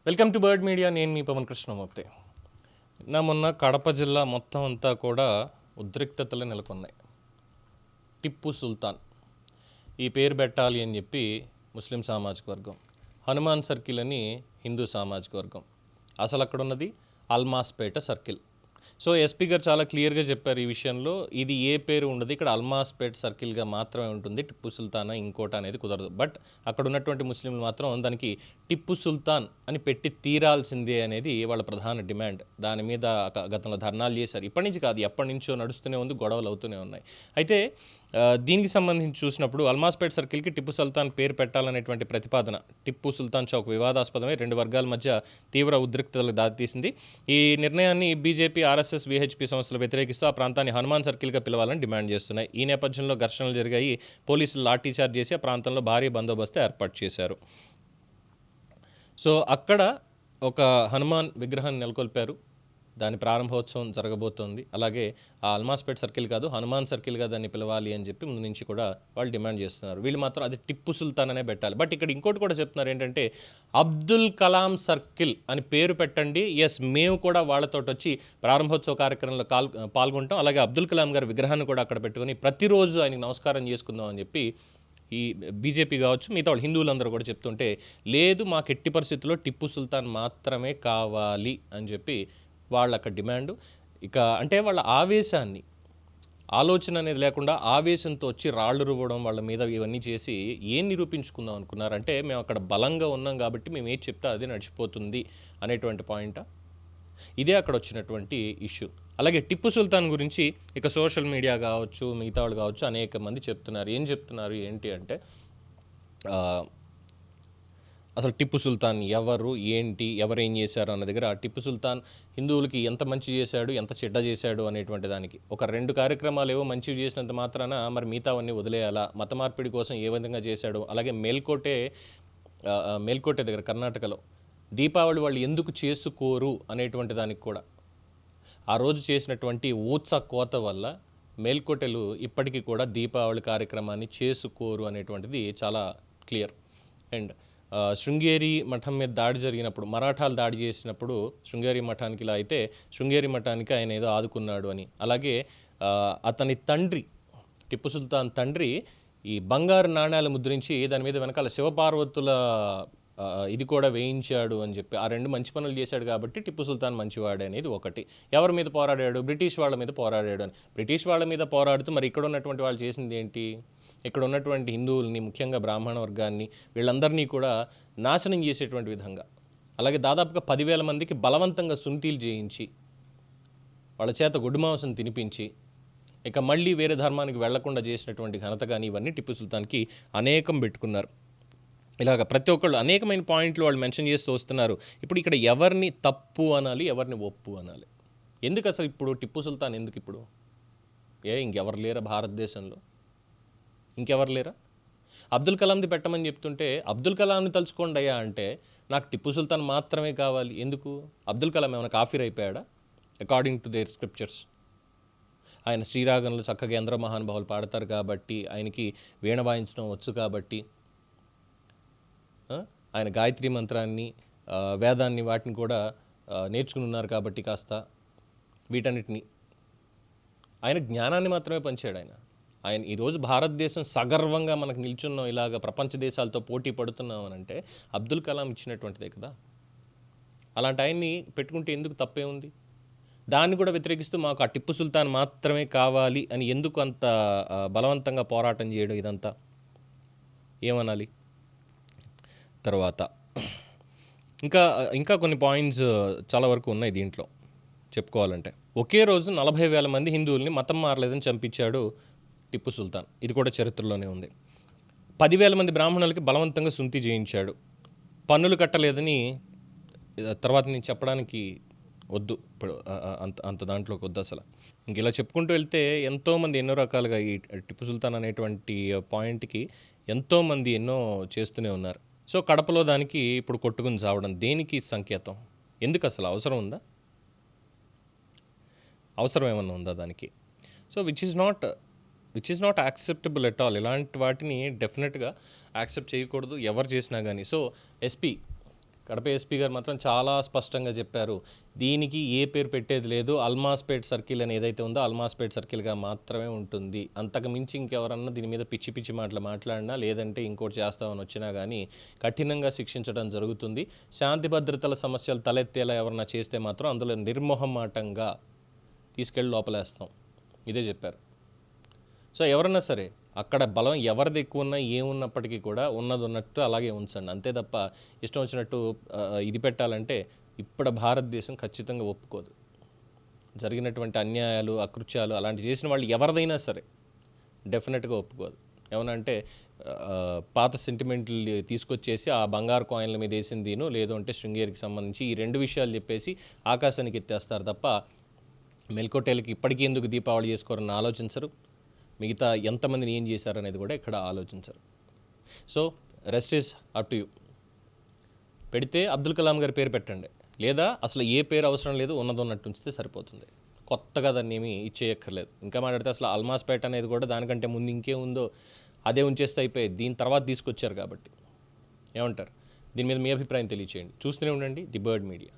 Welcome to bird media. నేను మీ పవన్ కృష్ణమూర్తి. మొన్న కడప జిల్లా మొత్తం అంతా కూడా ఉద్రిక్తతలు నెలకొన్నాయి. టిప్పు సుల్తాన్ ఈ పేరు పెట్టాలి అని చెప్పి ముస్లిం సామాజిక వర్గం, హనుమాన్ సర్కిల్ అని హిందూ సామాజిక వర్గం, అసలు అక్కడ ఉన్నది అల్మాస్పేట సర్కిల్. సో ఎస్పీ గారు చాలా క్లియర్గా చెప్పారు ఈ విషయంలో. ఇది ఏ పేరు ఉండదు, ఇక్కడ అల్మాస్పేట్ సర్కిల్గా మాత్రమే ఉంటుంది, టిప్పు సుల్తాన్ ఇంకోట అనేది కుదరదు. బట్ అక్కడ ఉన్నటువంటి ముస్లింలు మాత్రం దానికి టిప్పు సుల్తాన్ అని పెట్టి తీరాల్సిందే అనేది వాళ్ళ ప్రధాన డిమాండ్. దాని మీద గతంలో ధర్నాలు చేశారు. ఇప్పటి నుంచి కాదు, ఎప్పటి నుంచో నడుస్తూనే ఉంది, గొడవలు అవుతూనే ఉన్నాయి. అయితే దీనికి సంబంధించి చూసినప్పుడు అల్మాస్పేట్ సర్కిల్కి టిప్పు సుల్తాన్ పేరు పెట్టాలనేటువంటి ప్రతిపాదన టిప్పు సుల్తాన్ చౌక్ వివాదాస్పదమై రెండు వర్గాల మధ్య తీవ్ర ఉద్రిక్తతలకు దారితీసింది. ఈ నిర్ణయాన్ని బీజేపీ, ఆర్ఎస్ఎస్, విహెచ్పి సంస్థలు వ్యతిరేకిస్తూ ఆ ప్రాంతాన్ని హనుమాన్ సర్కిల్గా పిలవాలని డిమాండ్ చేస్తున్నాయి. ఈ నేపథ్యంలో ఘర్షణలు జరిగాయి. పోలీసులు లాఠీచార్జ్ చేసి ఆ ప్రాంతంలో భారీ బందోబస్తు ఏర్పాటు చేశారు. సో అక్కడ ఒక హనుమాన్ విగ్రహాన్ని నెలకొల్పారు. దాని ప్రారంభోత్సవం జరగబోతోంది. అలాగే ఆ అల్మాస్పేట్ సర్కిల్ కాదు, హనుమాన్ సర్కిల్గా దాన్ని పిలవాలి అని చెప్పి ముందు నుంచి కూడా వాళ్ళు డిమాండ్ చేస్తున్నారు. వీళ్ళు మాత్రం అది టిప్పు సుల్తాన్ అనే పెట్టాలి. బట్ ఇక్కడ ఇంకోటి కూడా చెప్తున్నారు ఏంటంటే అబ్దుల్ కలాం సర్కిల్ అని పేరు పెట్టండి. ఎస్, మేము కూడా వాళ్ళతో వచ్చి ప్రారంభోత్సవ కార్యక్రమంలో పాల్గొంటాం. అలాగే అబ్దుల్ కలాం గారి విగ్రహాన్ని కూడా అక్కడ పెట్టుకొని ప్రతిరోజు ఆయనకి నమస్కారం చేసుకుందాం అని చెప్పి ఈ బీజేపీ కావచ్చు, మిగతా వాళ్ళు హిందువులందరూ కూడా చెప్తుంటే, లేదు మాకు ఎట్టి పరిస్థితుల్లో టిప్పు సుల్తాన్ మాత్రమే కావాలి అని చెప్పి వాళ్ళ అక్కడ డిమాండు. ఇక అంటే వాళ్ళ ఆవేశాన్ని, ఆలోచన అనేది లేకుండా ఆవేశంతో వచ్చి రాళ్ళు రువ్వడం వాళ్ళ మీద, ఇవన్నీ చేసి ఏం నిరూపించుకుందాం అనుకున్నారంటే మేము అక్కడ బలంగా ఉన్నాం కాబట్టి మేము ఏది చెప్తే అది నడిచిపోతుంది అనేటువంటి పాయింట్. ఇదే అక్కడ వచ్చినటువంటి ఇష్యూ. అలాగే టిప్పు సుల్తాన్ గురించి ఇక సోషల్ మీడియా కావచ్చు, మిగతా వాళ్ళు కావచ్చు, అనేక మంది చెప్తున్నారు. ఏం చెప్తున్నారు ఏంటి అంటే అసలు టిప్పు సుల్తాన్ ఎవరు, ఏంటి, ఎవరేం చేశారు అన్న దగ్గర టిప్పు సుల్తాన్ హిందువులకి ఎంత మంచి చేశాడు, ఎంత చెడ్డ చేశాడు అనేటువంటి దానికి ఒక 2 కార్యక్రమాలు ఏవో మంచివి చేసినంత మాత్రాన మరి మిగతావన్నీ వదిలేయాలా, మత మార్పిడి కోసం ఏ విధంగా చేశాడు. అలాగే మేల్కోటే దగ్గర కర్ణాటకలో దీపావళి వాళ్ళు ఎందుకు చేసుకోరు అనేటువంటి దానికి కూడా ఆ రోజు చేసినటువంటి ఊత్స కోత వల్ల మేల్కోటెలు ఇప్పటికీ కూడా దీపావళి కార్యక్రమాన్ని చేసుకోరు అనేటువంటిది చాలా క్లియర్. అండ్ శృంగేరి మఠం మీద దాడి జరిగినప్పుడు, మరాఠాలు దాడి చేసినప్పుడు శృంగేరి మఠానికి ఇలా అయితే శృంగేరి మఠానికి ఆయన ఏదో ఆదుకున్నాడు అని, అలాగే అతని తండ్రి టిప్పు సుల్తాన్ తండ్రి ఈ బంగారు నాణ్యాలు ముద్రించి దాని మీద వెనకాల శివపార్వతుల ఇది కూడా వేయించాడు అని చెప్పి ఆ 2 మంచి పనులు చేశాడు కాబట్టి టిప్పు సుల్తాన్ మంచివాడే అనేది ఒకటి. ఎవరి మీద పోరాడాడు? బ్రిటిష్ వాళ్ళ మీద పోరాడాడు అని. బ్రిటిష్ వాళ్ళ మీద పోరాడుతూ మరి ఇక్కడ ఉన్నటువంటి వాళ్ళు చేసింది ఏంటి? ఇక్కడ ఉన్నటువంటి హిందువుల్ని, ముఖ్యంగా బ్రాహ్మణ వర్గాన్ని, వీళ్ళందరినీ కూడా నాశనం చేసేటువంటి విధంగా, అలాగే దాదాపుగా 10,000 మందికి బలవంతంగా సున్తీలు చేయించి వాళ్ళ చేత గుడ్డు మాంసం తినిపించి ఇక మళ్ళీ వేరే ధర్మానికి వెళ్లకుండా చేసినటువంటి ఘనత కానీ ఇవన్నీ టిప్పు సుల్తాన్కి అనేకం పెట్టుకున్నారు. ఇలాగ ప్రతి ఒక్కళ్ళు అనేకమైన పాయింట్లు వాళ్ళు మెన్షన్ చేస్తూ వస్తున్నారు. ఇప్పుడు ఇక్కడ ఎవరిని తప్పు అనాలి, ఎవరిని ఒప్పు అనాలి? ఎందుకు అసలు ఇప్పుడు టిప్పు సుల్తాన్ ఎందుకు ఇప్పుడు? ఇంకెవరు లేరా భారతదేశంలో? ఇంకెవరు లేరా? అబ్దుల్ కలాంది పెట్టమని చెప్తుంటే అబ్దుల్ కలాంని తలుచుకోండి అయ్యా అంటే నాకు టిప్పు సుల్తాన్ మాత్రమే కావాలి. ఎందుకు? అబ్దుల్ కలాం ఏమైనా కాఫీర్ అయిపోయాడా? అకార్డింగ్ టు దేర్ స్క్రిప్చర్స్ ఆయన శ్రీరాగంలో చక్కగా ఎందరో మహానుభావులు పాడతారు కాబట్టి, ఆయనకి వీణ వాయించడం వచ్చు కాబట్టి, ఆయన గాయత్రి మంత్రాన్ని, వేదాన్ని, వాటిని కూడా నేర్చుకుని ఉన్నారు కాబట్టి కాస్త వీటన్నిటిని, ఆయన జ్ఞానాన్ని మాత్రమే పంచాడు. ఆయన ఈరోజు భారతదేశం సగర్వంగా మనకు నిల్చున్నాం, ఇలాగ ప్రపంచ దేశాలతో పోటీ పడుతున్నాం అని అంటే అబ్దుల్ కలాం ఇచ్చినటువంటిదే కదా. అలాంటి ఆయన్ని పెట్టుకుంటే ఎందుకు తప్పే ఉంది? దాన్ని కూడా వ్యతిరేకిస్తూ మాకు ఆ టిప్పు సుల్తాన్ మాత్రమే కావాలి అని ఎందుకు అంత బలవంతంగా పోరాటం చేయడం, ఇదంతా ఏమనాలి? తర్వాత ఇంకా కొన్ని పాయింట్స్ చాలా వరకు ఉన్నాయి దీంట్లో చెప్పుకోవాలంటే. ఒకే రోజు 40,000 మంది హిందువుల్ని మతం మారలేదని చంపించాడు టిప్పు సుల్తాన్. ఇది కూడా చరిత్రలోనే ఉంది. 10,000 మంది బ్రాహ్మణులకి బలవంతంగా సుంతి చేయించాడు. పన్నులు కట్టలేదని తర్వాత నేను చెప్పడానికి వద్దు, ఇప్పుడు అంత దాంట్లోకి వద్దు అసలు. ఇంక ఇలా చెప్పుకుంటూ వెళ్తే ఎంతోమంది ఎన్నో రకాలుగా ఈ టిప్పు సుల్తాన్ అనేటువంటి పాయింట్కి ఎంతోమంది ఎన్నో చేస్తూనే ఉన్నారు. సో కడపలో దానికి ఇప్పుడు కొట్టుకుని చావడం దేనికి సంకేతం? ఎందుకు అసలు అవసరం ఉందా? అవసరం ఏమన్నా ఉందా దానికి? So which is not acceptable at all. ఇలాంటి వాటిని డెఫినెట్గా యాక్సెప్ట్ చేయకూడదు ఎవరు చేసినా కానీ. సో ఎస్పీ కడప ఎస్పీ గారు మాత్రం చాలా స్పష్టంగా చెప్పారు, దీనికి ఏ పేరు పెట్టేది లేదు, అల్మాస్పేట్ సర్కిల్ అని ఏదైతే ఉందో అల్మాస్పేట్ సర్కిల్గా మాత్రమే ఉంటుంది. అంతకు మించి ఇంకెవరన్నా దీని మీద పిచ్చి పిచ్చి మాటలు మాట్లాడినా లేదంటే ఇంకోటి చేస్తామని వచ్చినా కానీ కఠినంగా శిక్షించడం జరుగుతుంది. శాంతి భద్రతల సమస్యలు తలెత్తేలా ఎవరన్నా చేస్తే మాత్రం అందులో నిర్మోహమాటంగా తీసుకెళ్ళి లోపలేస్తాం, ఇదే చెప్పారు. సో ఎవరన్నా సరే అక్కడ బలం ఎవరిది ఎక్కువ ఉన్నా ఏమున్నప్పటికీ కూడా ఉన్నది ఉన్నట్టు అలాగే ఉంచండి, అంతే తప్ప ఇష్టం వచ్చినట్టు ఇది పెట్టాలంటే ఇప్పుడు భారతదేశం ఖచ్చితంగా ఒప్పుకోదు. జరిగినటువంటి అన్యాయాలు అకృత్యాలు అలాంటి చేసిన వాళ్ళు ఎవరిదైనా సరే డెఫినెట్గా ఒప్పుకోదు. ఏమనంటే పాత సెంటిమెంట్లు తీసుకొచ్చేసి ఆ బంగారు కాయిన్ల మీద వేసిందిను లేదు అంటే శృంగేరికి సంబంధించి ఈ రెండు విషయాలు చెప్పేసి ఆకాశానికి ఎత్తేస్తారు తప్ప మెల్కోటేలకి ఇప్పటికీ ఎందుకు దీపావళి చేసుకోరని ఆలోచించరు, మిగతా ఎంతమందిని ఏం చేశారనేది కూడా ఇక్కడ ఆలోచించరు. So rest is up to you. పెడితే అబ్దుల్ కలాం గారి పేరు పెట్టండి, లేదా అసలు ఏ పేరు అవసరం లేదు, ఉన్నది ఉన్నట్టు ఉంచితే సరిపోతుంది. కొత్తగా దాన్ని ఏమీ ఇచ్చేయక్కర్లేదు. ఇంకా మాట్లాడితే అసలు అల్మాస్పేట్ అనేది కూడా దానికంటే ముందు ఇంకేముందో అదే ఉంచేస్తే అయిపోయేది, దీని తర్వాత తీసుకొచ్చారు కాబట్టి. ఏమంటారు? దీని మీద మీ అభిప్రాయం తెలియచేయండి. చూస్తూనే ఉండండి ది బర్డ్ మీడియా.